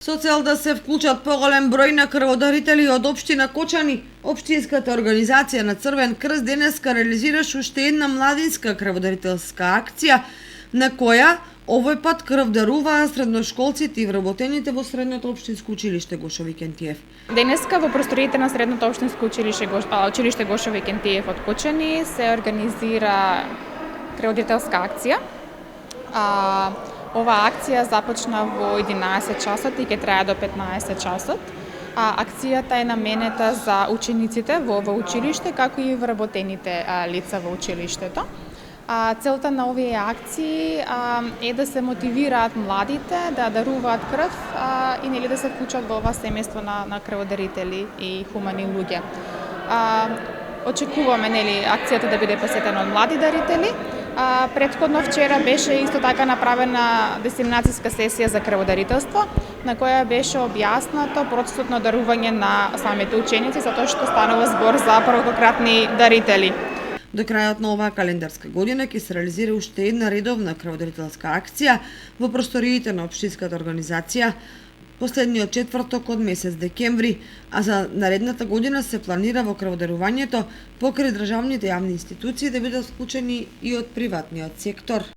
Со цел да се вклучат поголем број на крводарители од општина Кочани, општинската организација на Црвен крст денеска реализираше уште една младинска крводарителска акција, на која овој пат крв даруваа средношколците и вработените во Средното општинско училиште Гошо Викентиев. Денеска во просториите на Средното општинско училиште Гошо Викентиев од Кочани се организира крводарителска акција. Оваа акција започна во 11 часот и ќе трае до 15 часот. Акцијата е наменета за учениците во ова училиште, како и вработените лица во училиштето. Целта на овие акции е да се мотивираат младите да даруваат крв и да се вклучат во ова семејство на крводарители и хумани луѓе. Очекуваме акцијата да биде посетена од млади дарители. Претходно вчера беше исто така направена дисеминацијска сесија за крводарителство, на која беше објаснато процесот на дарување на самите ученици, затоа што станува збор за првократни дарители. До крајот на оваа календарска година ќе се реализира уште една редовна крводарителска акција во просториите на општинската организација последниот четврток од месец декември, а за наредната година се планира во крводарувањето покрај државните јавни институции да бидат вклучени и од приватниот сектор.